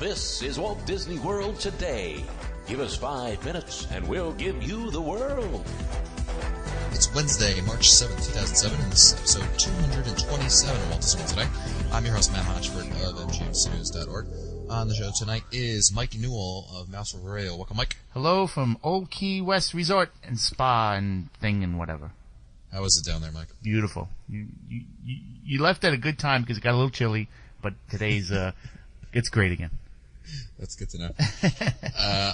This is Walt Disney World Today. Give us 5 minutes and we'll give you the world. It's Wednesday, March 7th, 2007, and this is episode 227 of Walt Disney World Today. I'm your host, Matt Hodgford of MGMCnews.org. On the show tonight is Mike Newell of Mouse River Radio. Welcome, Mike. Hello from Old Key West Resort and Spa and thing and whatever. How is it down there, Mike? Beautiful. You left at a good time because it got a little chilly, but today's it's great again. That's good to know.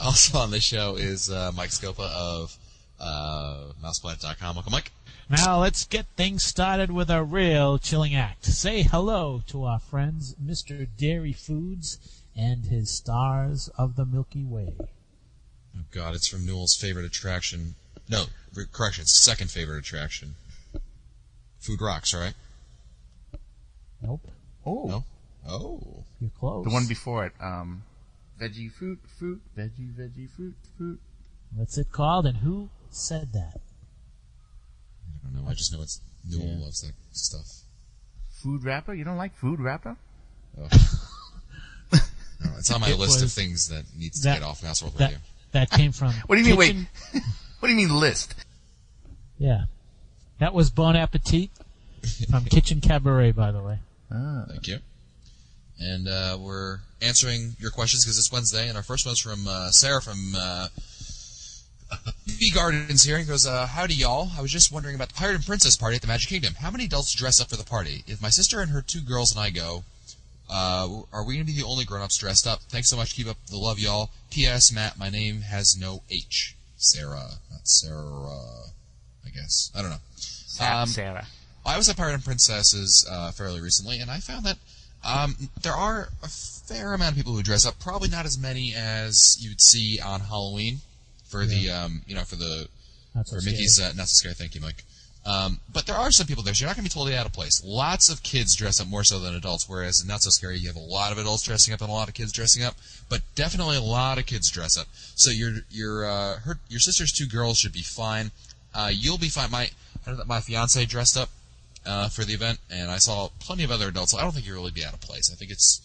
Also on the show is Mike Scopa of MousePlanet.com. Welcome, Mike. Now let's get things started with a real chilling act. Say hello to our friends, Mr. Dairy Foods and his Stars of the Milky Way. Oh, God, it's from Newell's favorite attraction. No, correction, second favorite attraction. Food Rocks, right? Nope. Oh. No? Oh. You're close. The one before it. Veggie fruit, veggie fruit. What's it called and who said that? I don't know. I just know it's Newell loves that stuff. Food wrapper? You don't like food wrapper? Oh. No, it's on my list of things that needs to get off Mouse World Radio. That came from... What do you mean, wait? What do you mean list? Yeah. That was Bon Appetit from Kitchen Cabaret, by the way. Thank you. And we're answering your questions because it's Wednesday, and our first one's from Sarah from B Gardens here. He goes, howdy, y'all. I was just wondering about the Pirate and Princess party at the Magic Kingdom. How many adults dress up for the party? If my sister and her 2 girls and I go, are we going to be the only grown-ups dressed up? Thanks so much. Keep up the love, y'all. P.S. Matt, my name has no H. Sarah. Not Sarah, I guess. I don't know. Sarah. I was at Pirate and Princesses fairly recently, and I found that there are a fair amount of people who dress up. Probably not as many as you'd see on Halloween for the for Mickey's Not So Scary. Thank you, Mike. But there are some people there, so you're not going to be totally out of place. Lots of kids dress up more so than adults, whereas in Not So Scary you have a lot of adults dressing up and a lot of kids dressing up, but definitely a lot of kids dress up. So your sister's 2 girls should be fine. You'll be fine. I know that my fiance dressed up for the event, and I saw plenty of other adults. So I don't think you'll really be out of place. I think it's,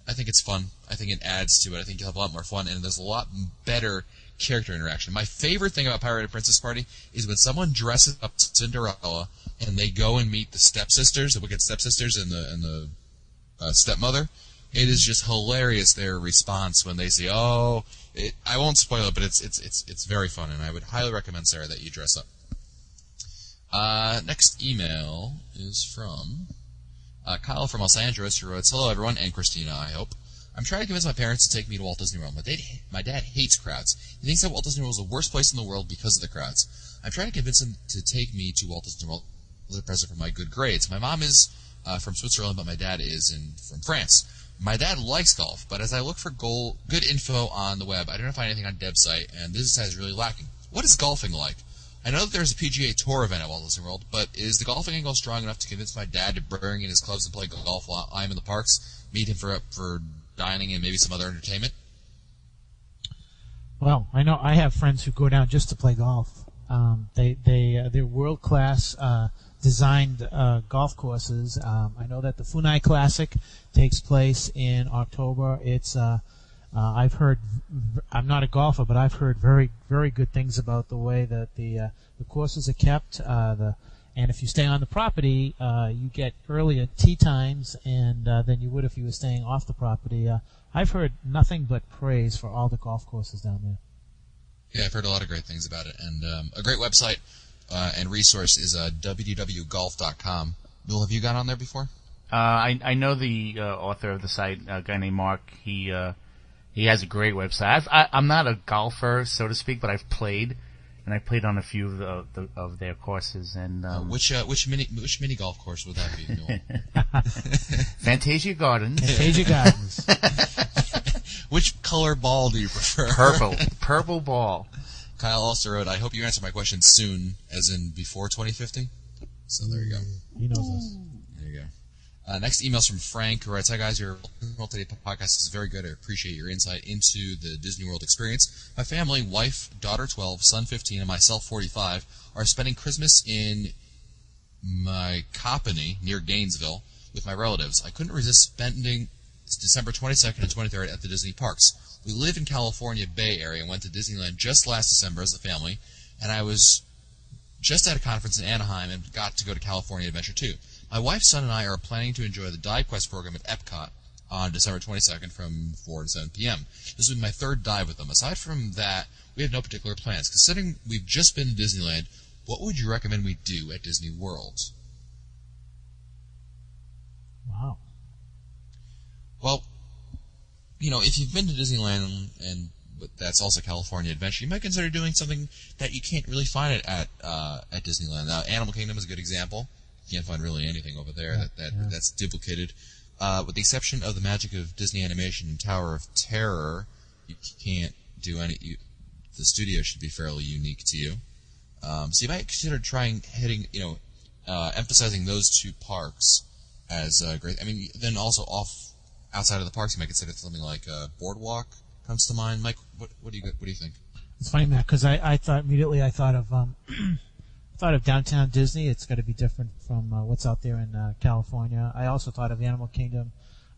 I think it's fun. I think it adds to it. I think you'll have a lot more fun, and there's a lot better character interaction. My favorite thing about Pirate and Princess Party is when someone dresses up Cinderella and they go and meet the stepsisters, the wicked stepsisters, and the stepmother. It is just hilarious their response when they say, I won't spoil it, but it's very fun, and I would highly recommend, Sarah, that you dress up. Next email is from Kyle from Los Angeles, who writes, hello, everyone, and Christina, I hope. I'm trying to convince my parents to take me to Walt Disney World. My dad hates crowds. He thinks that Walt Disney World is the worst place in the world because of the crowds. I'm trying to convince him to take me to Walt Disney World as a present for my good grades. My mom is from Switzerland, but my dad is from France. My dad likes golf, but as I look for good info on the web, I don't find anything on Deb's site, and this site is really lacking. What is golfing like? I know that there's a PGA Tour event at Walt Disney World, but is the golfing angle strong enough to convince my dad to bring in his clubs and play golf while I'm in the parks, meet him for dining and maybe some other entertainment? Well, I know I have friends who go down just to play golf. They're world class designed golf courses. I know that the Funai Classic takes place in October. It's I've heard, I'm not a golfer, but I've heard very, very good things about the way that the courses are kept. And if you stay on the property, you get earlier tee times than you would if you were staying off the property. I've heard nothing but praise for all the golf courses down there. Yeah, I've heard a lot of great things about it. And a great website and resource is www.golf.com. Bill, have you gone on there before? I know the author of the site, a guy named Mark. He has a great website. I'm not a golfer, so to speak, but I've played. And I played on a few of their courses. And which mini golf course would that be? Fantasia Gardens. Fantasia Gardens. Which color ball do you prefer? Purple ball. Kyle also wrote, I hope you answer my question soon, as in before 2050. So there you go. He knows us. There you go. Next email's from Frank, who writes, hi guys, your World Today podcast is very good. I appreciate your insight into the Disney World experience. My family, wife, daughter 12, son 15, and myself 45, are spending Christmas in Mycopany, near Gainesville, with my relatives. I couldn't resist spending December 22nd and 23rd at the Disney parks. We live in California Bay Area and went to Disneyland just last December as a family, and I was just at a conference in Anaheim and got to go to California Adventure too. My wife, son, and I are planning to enjoy the Dive Quest program at Epcot on December 22nd from 4 to 7 p.m. This will be my third dive with them. Aside from that, we have no particular plans. Considering we've just been to Disneyland, what would you recommend we do at Disney World? Wow. Well, if you've been to Disneyland but that's also California Adventure, you might consider doing something that you can't really find it at Disneyland. Now, Animal Kingdom is a good example. You can't find really anything over there that's duplicated. With the exception of the magic of Disney Animation and Tower of Terror, you can't do any. The studio should be fairly unique to you. So you might consider emphasizing those two parks as great. I mean, then also outside of the parks, you might consider something like Boardwalk comes to mind. Mike, what do you think? It's funny, Matt, because I thought of Downtown Disney. It's got to be different from what's out there in California. I also thought of Animal Kingdom.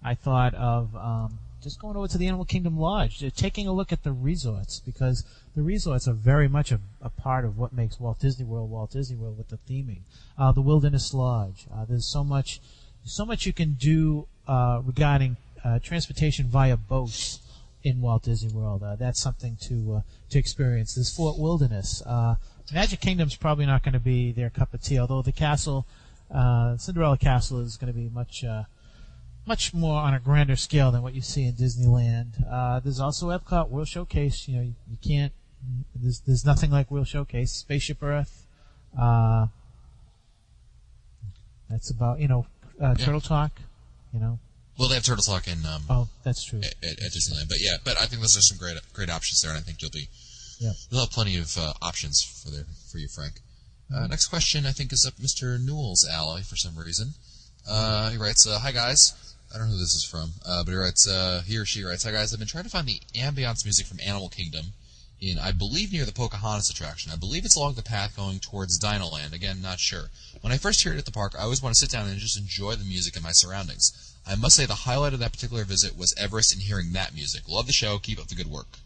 I thought of just going over to the Animal Kingdom Lodge, taking a look at the resorts, because the resorts are very much a part of what makes Walt Disney World with the theming. The Wilderness Lodge. There's so much you can do regarding transportation via boats in Walt Disney World. That's something to experience. There's Fort Wilderness. Magic Kingdom's probably not going to be their cup of tea, although the castle, Cinderella Castle, is going to be much more on a grander scale than what you see in Disneyland. There's also Epcot World Showcase. You can't. There's nothing like World Showcase. Spaceship Earth. That's about Turtle Talk. Well, they have Turtle Talk in. That's true. At Disneyland, but I think those are some great options there, and I think you'll have plenty of options for you, Frank. Next question, I think, is up Mr. Newell's alley for some reason. He writes, "Hi guys." I don't know who this is from, but he or she writes, "Hi guys, I've been trying to find the ambiance music from Animal Kingdom in, I believe, near the Pocahontas attraction. I believe it's along the path going towards Dinoland. Again, not sure. When I first hear it at the park, I always want to sit down and just enjoy the music and my surroundings. I must say the highlight of that particular visit was Everest and hearing that music. Love the show. Keep up the good work."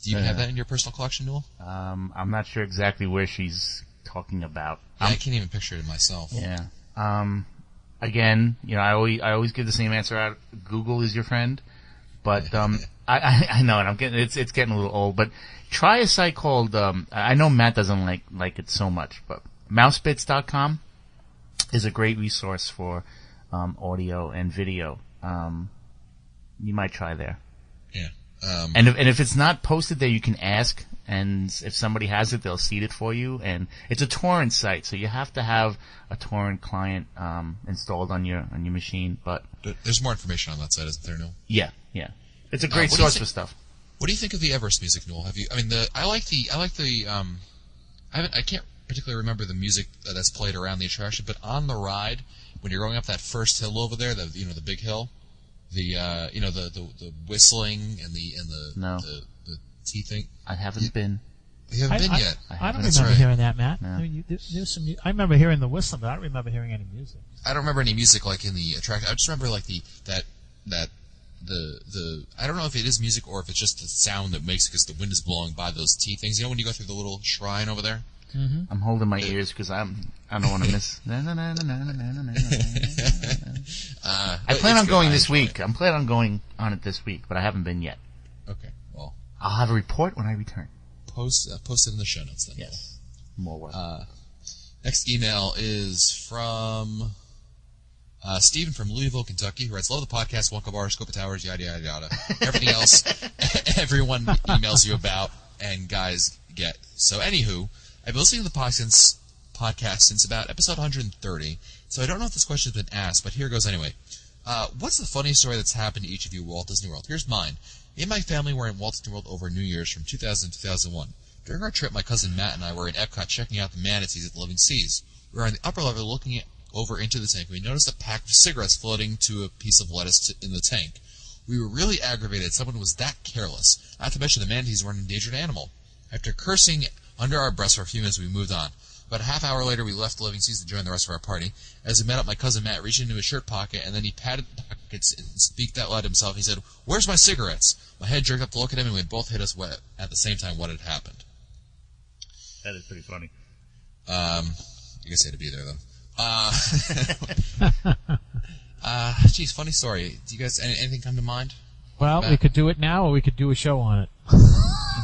Do you have that in your personal collection, Newell? I'm not sure exactly where she's talking about. Yeah, I can't even picture it myself. Yeah. Again, I always give the same answer out. Google is your friend, but I know, and it's getting a little old. But try a site called I know Matt doesn't like it so much, but Mousebits.com is a great resource for audio and video. You might try there. Yeah. And if it's not posted there, you can ask, and if somebody has it, they'll seed it for you. And it's a torrent site, so you have to have a torrent client installed on your machine. But there's more information on that site, isn't there, Newell? Yeah. It's a great source for stuff. What do you think of the Everest music, Newell? I can't particularly remember the music that's played around the attraction, but on the ride, when you're going up that first hill over there, the big hill. The whistling and the tea thing. I haven't been. You haven't been yet. I don't remember hearing that, Matt. No. I mean, there's some. I remember hearing the whistling, but I don't remember hearing any music. I don't remember any music like in the attraction. I just remember like the I don't know if it is music or if it's just the sound that makes it because the wind is blowing by those tea things. When you go through the little shrine over there. Mm-hmm. I'm holding my ears because I don't want to miss. I plan on going this week. I'm planning on going on it this week, but I haven't been yet. Okay, well, I'll have a report when I return. Post it in the show notes then. Yes, more work. Next email is from Stephen from Louisville, Kentucky, who writes, "Love the podcast, Wonka Bar, Scopa Towers, yada yada yada. Everything else, everyone emails you about and guys get. So, anywho, I've been listening to the podcast since about episode 130, so I don't know if this question has been asked, but here goes anyway. What's the funniest story that's happened to each of you at Walt Disney World? Here's mine. Me and my family were in Walt Disney World over New Year's from 2000 to 2001. During our trip, my cousin Matt and I were in Epcot checking out the manatees at the Living Seas. We were on the upper level looking over into the tank. We noticed a pack of cigarettes floating to a piece of lettuce in the tank. We were really aggravated. Someone was that careless. Not to mention the manatees were an endangered animal. After cursing under our breaths for a few minutes, we moved on. About a half hour later, we left the Living Seas to join the rest of our party. As we met up, my cousin Matt reached into his shirt pocket, and then he patted the pockets and speaked out loud to himself. He said, "Where's my cigarettes?" My head jerked up to look at him, and we both hit us wet at the same time what had happened. That is pretty funny. You guys had to be there, though. Geez, funny story. Do you guys, anything come to mind? Well, we could do it now, or we could do a show on it.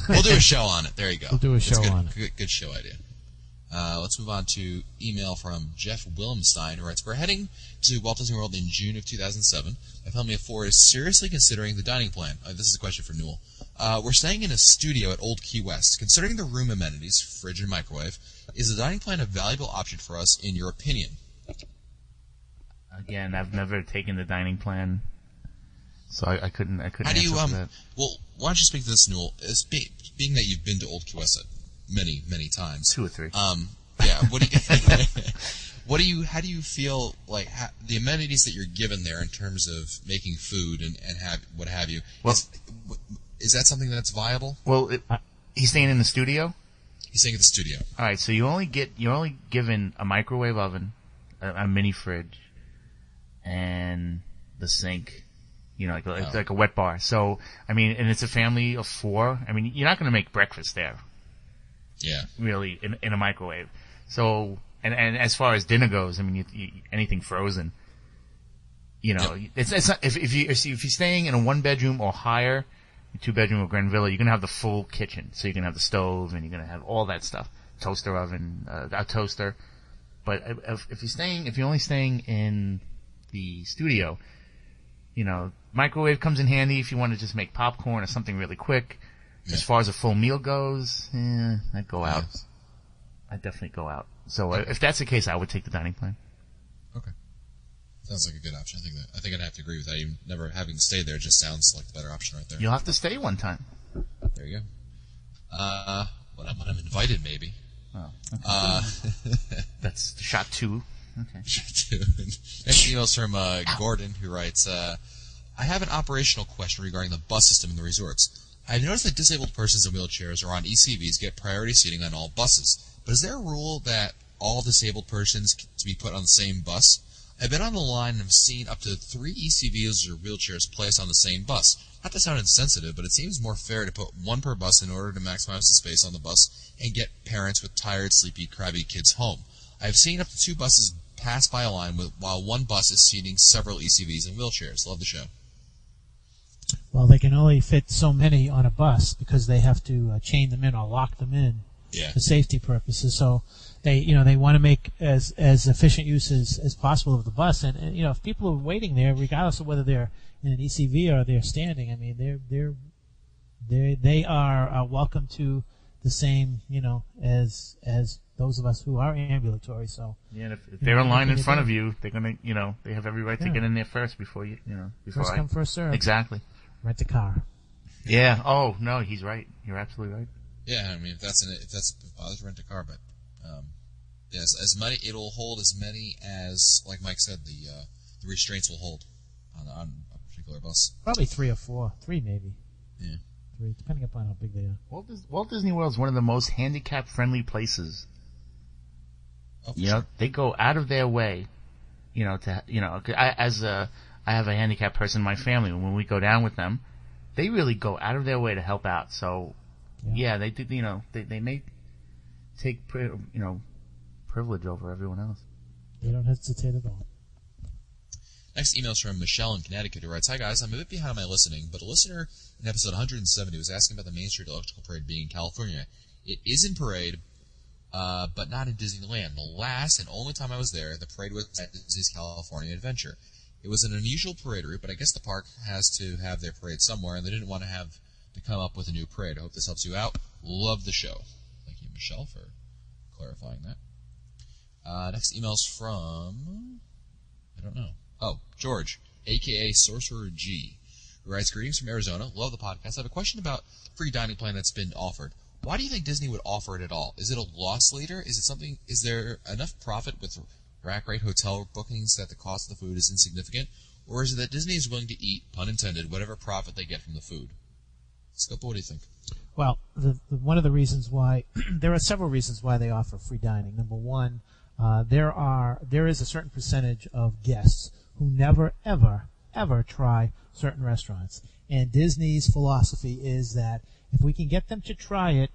We'll do a show on it. There you go. We'll do a show on it. Good show idea. Let's move on to email from Jeff Willemstein, who writes, "We're heading to Walt Disney World in June of 2007. My family of 4 is seriously considering the dining plan." This is a question for Newell. "We're staying in a studio at Old Key West. Considering the room amenities, fridge and microwave, is the dining plan a valuable option for us, in your opinion?" Again, I've never taken the dining plan, so I couldn't How do answer you, for that. Well, why don't you speak to this, Newell? Being that you've been to Old Key West many, many times. 2 or 3. Yeah. How do you feel like the amenities that you're given there in terms of making food and what have you? Well, is that something that's viable? Well, he's staying in the studio. He's staying at the studio. All right, so you're only given a microwave oven, a mini fridge, and the sink. You know, like a wet bar. So, I mean, and it's a family of 4. I mean, you're not going to make breakfast there. Yeah. Really, in a microwave. So, and as far as dinner goes, I mean, anything frozen. You know, Yep. it's not, if you're staying in a 1-bedroom or higher, 2-bedroom or Grand Villa, you're gonna have the full kitchen. So you're gonna have the stove and you're gonna have all that stuff, toaster oven, a toaster. But if you're only staying in the studio, you know, microwave comes in handy if you want to just make popcorn or something really quick. Yeah. As far as a full meal goes, I'd go out. Yes. I'd definitely go out. So if that's the case, I would take the dining plan. Okay. Sounds like a good option. I think I'd have to agree with that. Even never having stayed there just sounds like the better option right there. You'll have to stay one time. There you go. When I'm invited, maybe. Oh, okay. That's shot 2. Okay. Next email's from Gordon, who writes, "I have an operational question regarding the bus system in the resorts. I've noticed that disabled persons in wheelchairs or on ECVs get priority seating on all buses. But is there a rule that all disabled persons to be put on the same bus? I've been on the line and have seen up to 3 ECVs or wheelchairs placed on the same bus. Not to sound insensitive, but it seems more fair to put 1 per bus in order to maximize the space on the bus and get parents with tired, sleepy, crabby kids home. I've seen up to 2 buses pass by a line while 1 bus is seating several ECVs and wheelchairs." Love the show. Well, they can only fit so many on a bus because they have to chain them in or lock them in for safety purposes. So they want to make as efficient use as possible of the bus. And if people are waiting there, regardless of whether they're in an ECV or they're standing, I mean they are welcome to the same as those of us who are ambulatory. So yeah, if they're in line in front of you, they're gonna they have every right to get in there first before first come first serve. Exactly. Rent a car. Yeah. Oh no, he's right. You're absolutely right. Yeah, I mean, if I'll rent a car, but yes, it'll hold as many as, like Mike said, the restraints will hold on a particular bus. Probably 3 or 4, 3 maybe. Yeah. 3, depending upon how big they are. Walt Disney World is one of the most handicap-friendly places. Oh, for sure. They go out of their way, I have a handicapped person in my family. When we go down with them, they really go out of their way to help out. So, yeah they do. They may take privilege over everyone else. They don't hesitate at all. Next email is from Michelle in Connecticut, who writes, "Hi guys, I'm a bit behind on my listening, but a listener in episode 170 was asking about the Main Street Electrical Parade being in California. It is in Parade, but not in Disneyland. The last and only time I was there, the parade was at Disney's California Adventure. It was an unusual parade route, but I guess the park has to have their parade somewhere, and they didn't want to have to come up with a new parade. I hope this helps you out. Love the show." Thank you, Michelle, for clarifying that. Next email's from... I don't know. Oh, George, a.k.a. Sorcerer G, who writes, "Greetings from Arizona. Love the podcast. I have a question about free dining plan that's been offered. Why do you think Disney would offer it at all? Is it a loss leader? Is there enough profit with rack rate hotel bookings that the cost of the food is insignificant? Or is it that Disney is willing to eat, pun intended, whatever profit they get from the food?" Scopo, what do you think? Well, one of the reasons why there are several reasons why they offer free dining. Number one, there is a certain percentage of guests who never ever try certain restaurants, and Disney's philosophy is that if we can get them to try it,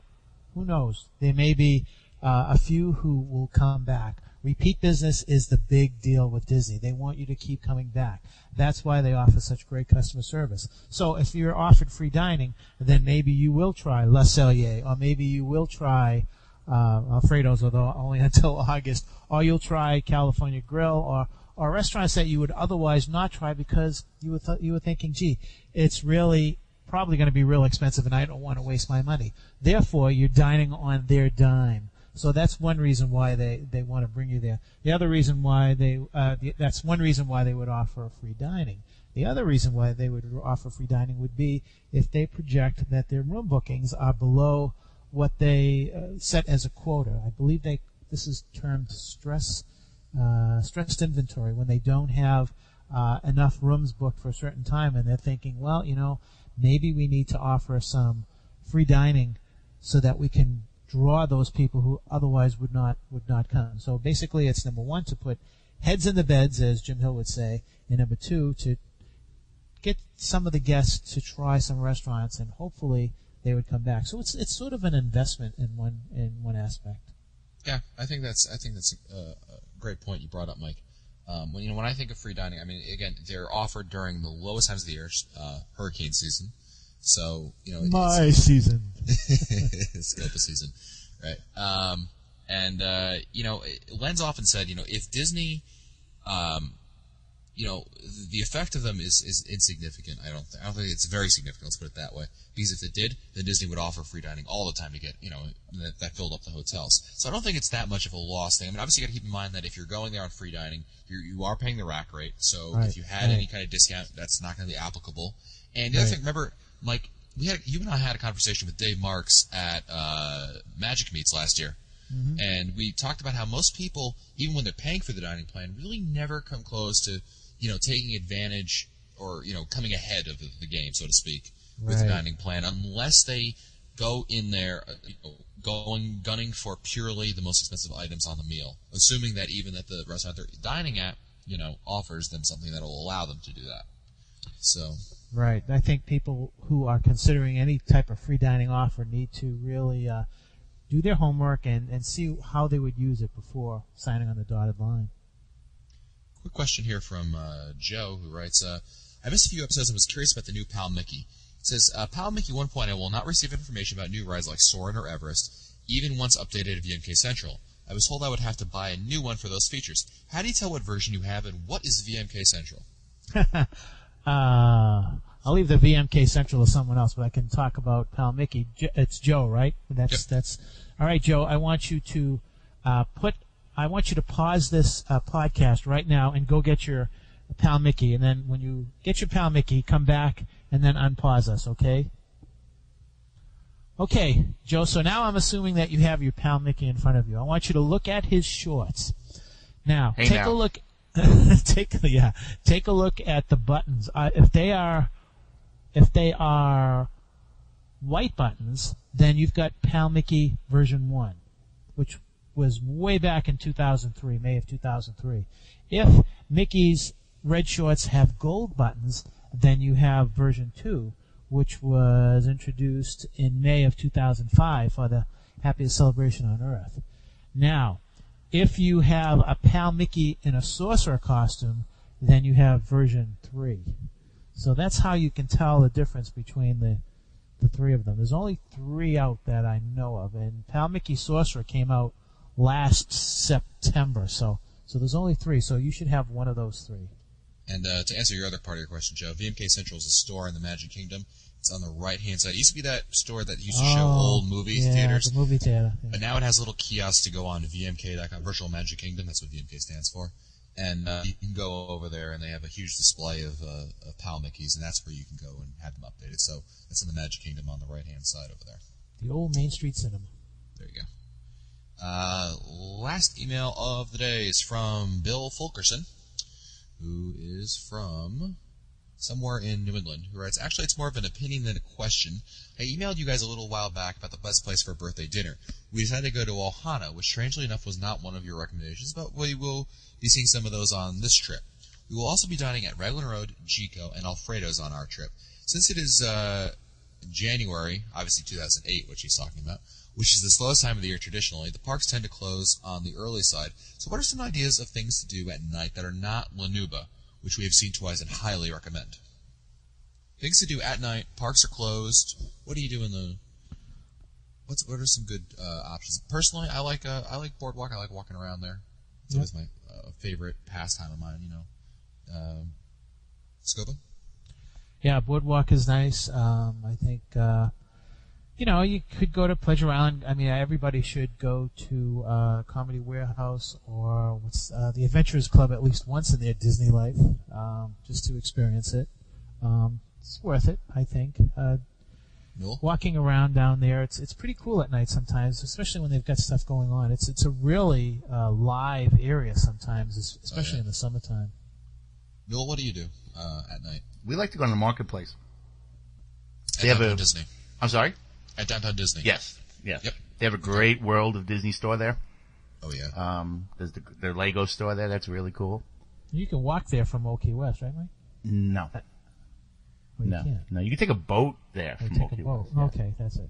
who knows? There may be a few who will come back. Repeat business is the big deal with Disney. They want you to keep coming back. That's why they offer such great customer service. So if you're offered free dining, then maybe you will try Le Cellier, or maybe you will try Alfredo's, although only until August, or you'll try California Grill, or restaurants that you would otherwise not try because you were thinking, gee, it's really probably going to be real expensive and I don't want to waste my money. Therefore, you're dining on their dime. So that's one reason why they want to bring you there. The other reason why that's one reason why they would offer free dining. The other reason why they would offer free dining would be if they project that their room bookings are below what they set as a quota. I believe this is termed stressed inventory, when they don't have enough rooms booked for a certain time, and they're thinking, well, maybe we need to offer some free dining so that we can draw those people who otherwise would not come. So basically, it's number one, to put heads in the beds, as Jim Hill would say, and number two, to get some of the guests to try some restaurants, and hopefully they would come back. So it's sort of an investment in one aspect. Yeah, I think that's a great point you brought up, Mike. When I think of free dining, I mean, again, they're offered during the lowest times of the year, hurricane season. So my season, Scopa season, right? Len's often said, if Disney, the effect of them is insignificant. I don't think it's very significant. Let's put it that way. Because if it did, then Disney would offer free dining all the time to get, that filled up the hotels. So I don't think it's that much of a loss thing. I mean, obviously you got to keep in mind that if you're going there on free dining, you are paying the rack rate. So if you had any kind of discount, that's not going to be applicable. And the other thing, remember, Mike, you and I had a conversation with Dave Marks at Magic Meets last year. Mm-hmm. And we talked about how most people, even when they're paying for the dining plan, really never come close to taking advantage or, coming ahead of the game, so to speak, with the dining plan, unless they go in there gunning for purely the most expensive items on the meal, assuming that even that the restaurant they're dining at, offers them something that will allow them to do that. So. Right. I think people who are considering any type of free dining offer need to really do their homework and see how they would use it before signing on the dotted line. Quick question here from Joe, who writes, I missed a few episodes and was curious about the new Pal Mickey. It says, Pal Mickey 1.0 will not receive information about new rides like Soarin' or Everest, even once updated at VMK Central. I was told I would have to buy a new one for those features. How do you tell what version you have, and what is VMK Central? I'll leave the VMK Central to someone else, but I can talk about Pal Mickey. It's Joe, right? That's all right, Joe. I want you to pause this podcast right now and go get your Pal Mickey, and then when you get your Pal Mickey, come back and then unpause us, okay? Okay, Joe. So now I'm assuming that you have your Pal Mickey in front of you. I want you to look at his shorts. Now, take a look. Take a look at the buttons. If they are white buttons, then you've got Pal Mickey version 1, which was way back in 2003, May of 2003. If Mickey's red shorts have gold buttons, then you have version 2, which was introduced in May of 2005 for the happiest celebration on Earth. Now, if you have a Pal Mickey in a sorcerer costume, then you have version 3. So that's how you can tell the difference between the three of them. There's only 3 out that I know of, and Pal Mickey Sorcerer came out last September, so there's only 3, so you should have one of those 3. And to answer your other part of your question, Joe, VMK Central is a store in the Magic Kingdom. It's on the right-hand side. It used to be that store that used to show old movie theaters. The movie theater. Yeah. But now it has little kiosks to go on to VMK.com, Virtual Magic Kingdom. That's what VMK stands for. And you can go over there, and they have a huge display of Pal Mickeys, and that's where you can go and have them updated. So that's in the Magic Kingdom on the right-hand side over there. The old Main Street Cinema. There you go. Last email of the day is from Bill Fulkerson, who is from somewhere in New England, who writes, actually, it's more of an opinion than a question. I emailed you guys a little while back about the best place for a birthday dinner. We decided to go to Ohana, which strangely enough was not one of your recommendations, but we will be seeing some of those on this trip. We will also be dining at Raglan Road, Chico, and Alfredo's on our trip. Since it is January, obviously 2008, which he's talking about, which is the slowest time of the year traditionally, the parks tend to close on the early side. So what are some ideas of things to do at night that are not Lanuba, which we have seen twice and highly recommend? Things to do at night, parks are closed. What do you do in the... What are some good options? Personally, I like Boardwalk. I like walking around there. It's always my favorite pastime of mine, you know. Scopa? Yeah, Boardwalk is nice. I think, you could go to Pleasure Island. I mean, everybody should go to Comedy Warehouse or the Adventurers Club at least once in their Disney life, just to experience it. It's worth it, I think. Noel? Walking around down there, it's pretty cool at night sometimes, especially when they've got stuff going on. It's a really live area sometimes, especially in the summertime. Noel, what do you do at night? We like to go to the marketplace. At Downtown Disney. I'm sorry? At Downtown Disney. Yes. Yep. They have a great World of Disney store there. Oh, yeah. There's their Lego store there. That's really cool. You can walk there from Old Key West, right, Mike? No. You can't. No, you can take a boat there from Old Key West. Yeah. Okay, that's it,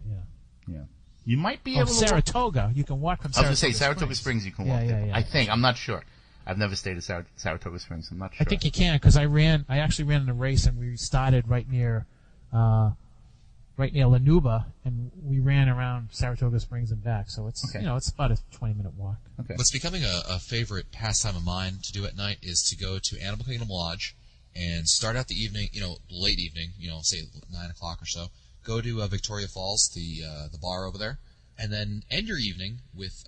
yeah. You might be able to Saratoga. You can walk from Saratoga I was going to say, Saratoga Springs you can walk there. Yeah. I think. I'm not sure. I've never stayed at Saratoga Springs. I'm not sure. I think you can, because I actually ran in a race, and we started right near Lanuba, and we ran around Saratoga Springs and back. So it's it's about a 20-minute walk. Okay. What's becoming a favorite pastime of mine to do at night is to go to Animal Kingdom Lodge and start out the evening, late evening, say 9 o'clock or so. Go to Victoria Falls, the bar over there, and then end your evening with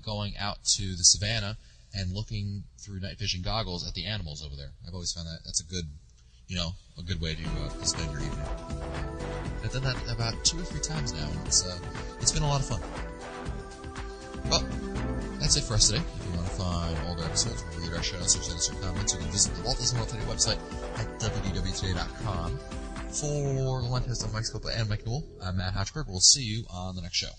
going out to the savannah and looking through night vision goggles at the animals over there. I've always found that's a good, a good way to spend your evening. I've done that about 2 or 3 times now, and it's been a lot of fun. Well, that's it for us today. If you want to find older episodes, read our show notes, or send us your comments, you can visit the Walt Disney World Today website at www.today.com. For the Lentest of Mike Scopa and Mike Newell, I'm Matt Hatchberg. We'll see you on the next show.